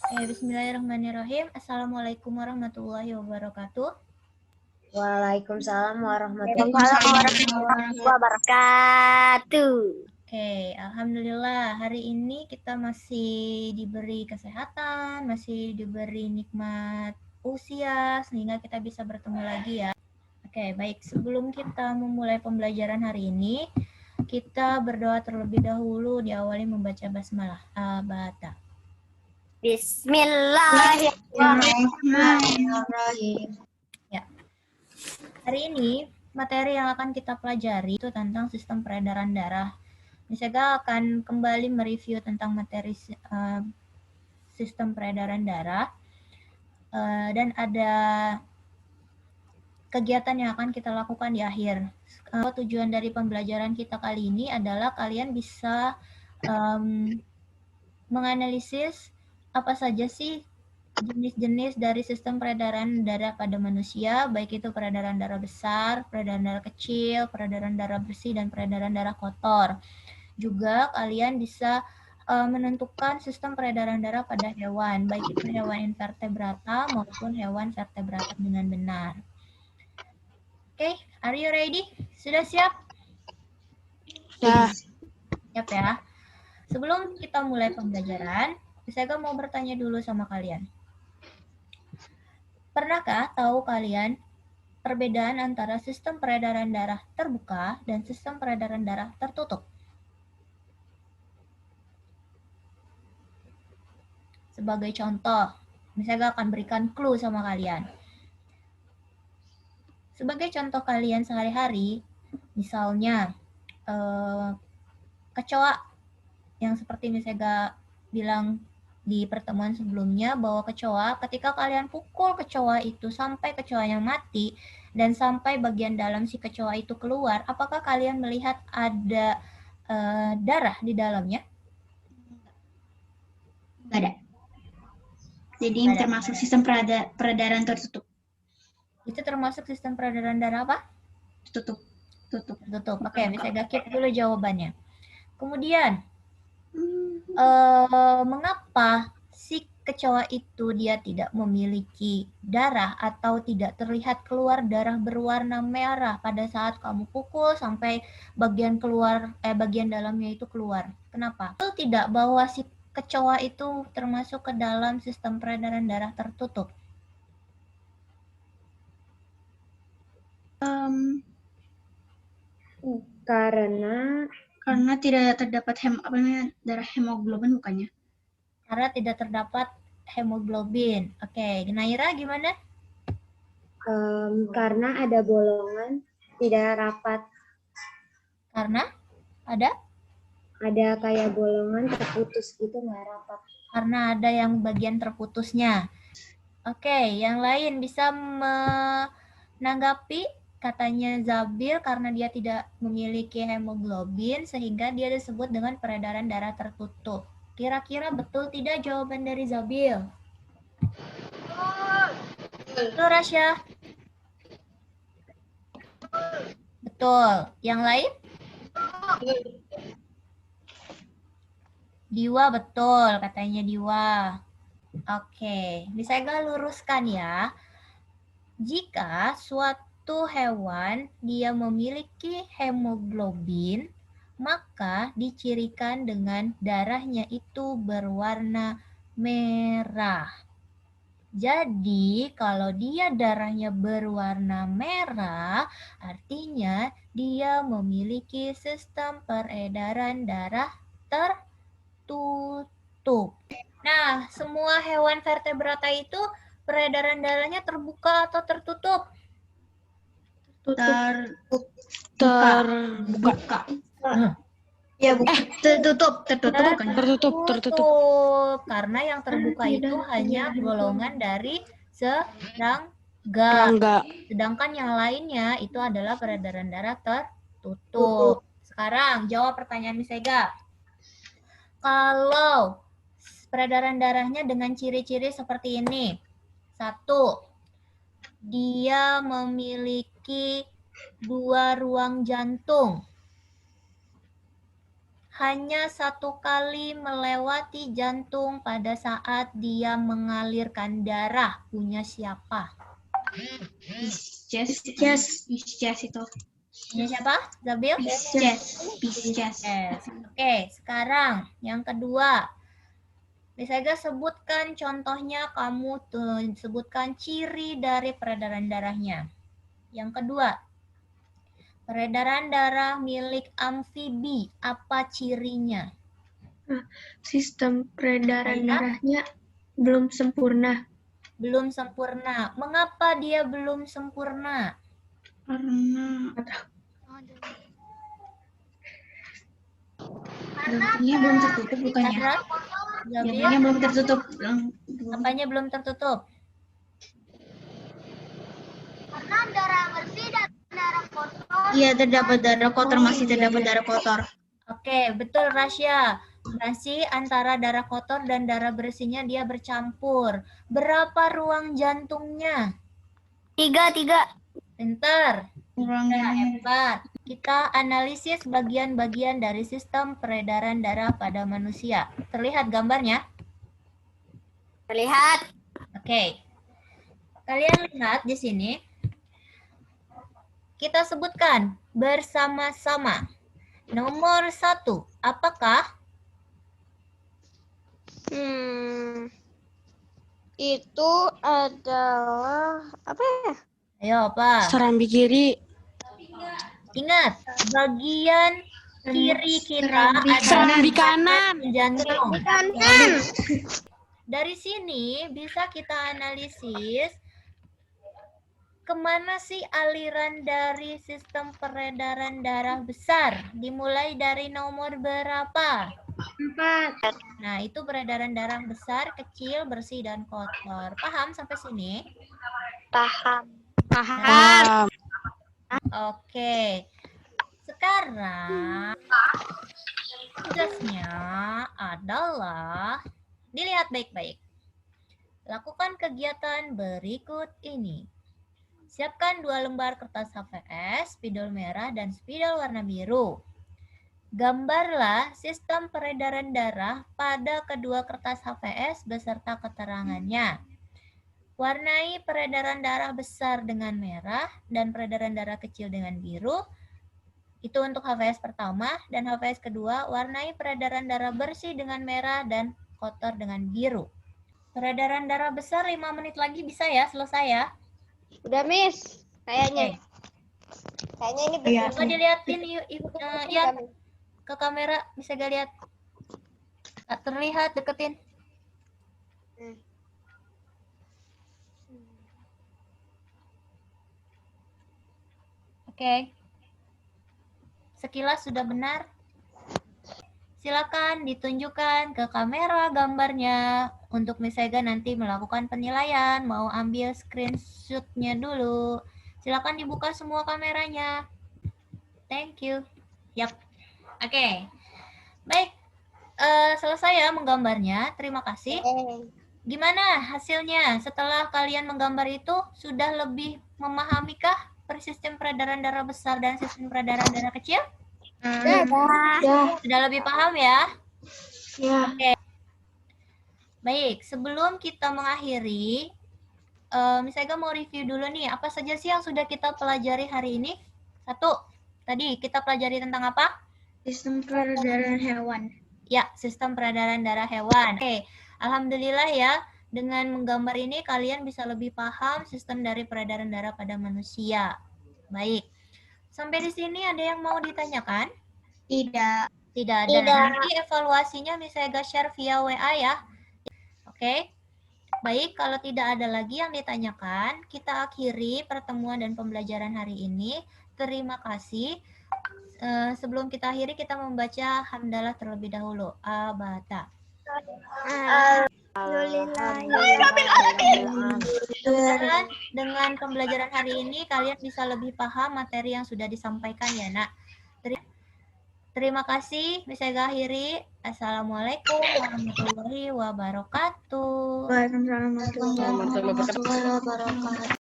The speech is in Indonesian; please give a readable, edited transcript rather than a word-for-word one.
Bismillahirrahmanirrahim. Assalamualaikum warahmatullahi wabarakatuh. Waalaikumsalam warahmatullahi wabarakatuh. Alhamdulillah hari ini kita masih diberi kesehatan, masih diberi nikmat usia sehingga kita bisa bertemu lagi ya. Baik, sebelum kita memulai pembelajaran hari ini, kita berdoa terlebih dahulu, diawali membaca basmalah. Abata. Bismillahirrahmanirrahim. Ya. Hari ini materi yang akan kita pelajari itu tentang sistem peredaran darah. Nisega akan kembali mereview tentang materi sistem peredaran darah dan ada kegiatan yang akan kita lakukan di akhir. Tujuan dari pembelajaran kita kali ini adalah kalian bisa menganalisis apa saja sih jenis-jenis dari sistem peredaran darah pada manusia, baik itu peredaran darah besar, peredaran darah kecil, peredaran darah bersih, dan peredaran darah kotor. Juga kalian bisa menentukan sistem peredaran darah pada hewan, baik itu hewan invertebrata maupun hewan vertebrata dengan benar. Are you ready? Sudah siap? Ya. Siap ya. Sebelum kita mulai pembelajaran, saya mau bertanya dulu sama kalian. Pernahkah tahu kalian perbedaan antara sistem peredaran darah terbuka dan sistem peredaran darah tertutup? Sebagai contoh, saya akan berikan clue sama kalian. Sebagai contoh kalian sehari-hari, misalnya kecoa yang seperti misalnya bilang di pertemuan sebelumnya bahwa kecoa, ketika kalian pukul kecoa itu sampai kecoanya mati dan sampai bagian dalam si kecoa itu keluar, apakah kalian melihat ada darah di dalamnya? Nggak ada. Jadi termasuk sistem peredaran tertutup. Itu termasuk sistem peredaran darah apa? Tutup. Oke, bisa keep dulu jawabannya. Kemudian, mengapa si kecoa itu dia tidak memiliki darah atau tidak terlihat keluar darah berwarna merah pada saat kamu pukul sampai bagian dalamnya itu keluar? Kenapa? Itu tidak bahwa si kecoa itu termasuk ke dalam sistem peredaran darah tertutup. Karena tidak terdapat darah hemoglobin bukannya? Karena tidak terdapat hemoglobin. Oke, Naira gimana? Karena ada bolongan tidak rapat. Karena ada? Ada kayak bolongan terputus gitu, nggak rapat. Karena ada yang bagian terputusnya. Oke, yang lain bisa menanggapi katanya Zabil karena dia tidak memiliki hemoglobin sehingga dia disebut dengan peredaran darah tertutup. Kira-kira betul tidak jawaban dari Zabil? Betul, Rasya? Betul. Yang lain? Diwa betul, katanya Diwa. Oke, bisa gak luruskan ya? Jika suatu hewan dia memiliki hemoglobin, maka dicirikan dengan darahnya itu berwarna merah. Jadi, kalau dia darahnya berwarna merah, artinya dia memiliki sistem peredaran darah tertutup. Nah, semua hewan vertebrata itu peredaran darahnya terbuka atau tertutup? Terbuka. Ya, tertutup. Karena yang terbuka itu hanya golongan dari serangga. Sedangkan yang lainnya itu adalah peredaran darah tertutup. Sekarang jawab pertanyaan Miss Ega. Kalau peredaran darahnya dengan ciri-ciri seperti ini. 1. Dia memiliki 2 ruang jantung. hanya 1 kali melewati jantung pada saat dia mengalirkan darah. Punya siapa? Pisces itu. Punya siapa? Zabil? Pisces. Oke, sekarang yang kedua. Bisa sebutkan contohnya, kamu sebutkan ciri dari peredaran darahnya. Yang kedua, peredaran darah milik amfibi, apa cirinya? Sistem peredaran Saya? darahnya belum sempurna. Belum sempurna. Mengapa dia belum sempurna? Karena jantungnya belum tertutup bukannya? Karena Zabil, Jantungnya belum tertutup. apanya belum tertutup? Karena darah bersih dan darah kotor. Iya, terdapat darah kotor, masih terdapat darah kotor. Oke, betul Rasya. Masih antara darah kotor dan darah bersihnya dia bercampur. Berapa ruang jantungnya? 3. Pintar. Kurang Nah, hebat. Kita analisis bagian-bagian dari sistem peredaran darah pada manusia. Terlihat gambarnya? Terlihat. Oke. Kalian lihat di sini. Kita sebutkan bersama-sama. Nomor 1, apakah? Itu adalah apa ya? Ayo, apa? Serambi kiri. Ingat, bagian kiri kita Serambi adalah kanan. jantung. Kanan. Dari sini bisa kita analisis kemana sih aliran dari sistem peredaran darah besar? Dimulai dari nomor berapa? 4. Nah, itu peredaran darah besar, kecil, bersih, dan kotor. Paham sampai sini? Paham. Oke. Sekarang tugasnya adalah dilihat baik-baik. Lakukan kegiatan berikut ini. Siapkan 2 lembar kertas HVS, spidol merah, dan spidol warna biru. Gambarlah sistem peredaran darah pada kedua kertas HVS beserta keterangannya. Warnai peredaran darah besar dengan merah dan peredaran darah kecil dengan biru. Itu untuk HVS pertama, dan HVS kedua warnai peredaran darah bersih dengan merah dan kotor dengan biru. Peredaran darah besar 5 menit lagi bisa ya selesai ya? Udah, Miss. Kayaknya. Kayaknya ini Iya. Coba dilihatin ya ke kamera, bisa gak lihat? Gak terlihat, deketin. Oke. Sekilas sudah benar. Silakan ditunjukkan ke kamera gambarnya untuk Miss Ega nanti melakukan penilaian. Mau ambil screenshot-nya dulu. Silakan dibuka semua kameranya. Thank you. Yap. Oke. Baik. Selesai ya menggambarnya. Terima kasih. Gimana hasilnya? Setelah kalian menggambar itu, sudah lebih memahamikah sistem peredaran darah besar dan sistem peredaran darah kecil? Sudah lebih paham ya? Ya. Oke. Baik, sebelum kita mengakhiri, misalnya mau review dulu nih, apa saja sih yang sudah kita pelajari hari ini? 1, tadi kita pelajari tentang apa? Sistem peredaran hewan. Ya, sistem peredaran darah hewan. Oke, alhamdulillah ya, dengan menggambar ini kalian bisa lebih paham sistem dari peredaran darah pada manusia. Baik. Sampai di sini ada yang mau ditanyakan? Tidak. Tidak ada. Nanti evaluasinya misalnya share via WA ya. Oke. Baik, kalau tidak ada lagi yang ditanyakan, kita akhiri pertemuan dan pembelajaran hari ini. Terima kasih. Sebelum kita akhiri, kita membaca hamdalah terlebih dahulu. Abata. Mudah-mudahan dengan pembelajaran hari ini kalian bisa lebih paham materi yang sudah disampaikan ya nak. Terima kasih. Bisa akhiri. Assalamualaikum warahmatullahi wabarakatuh. Waalaikumsalam warahmatullahi wabarakatuh.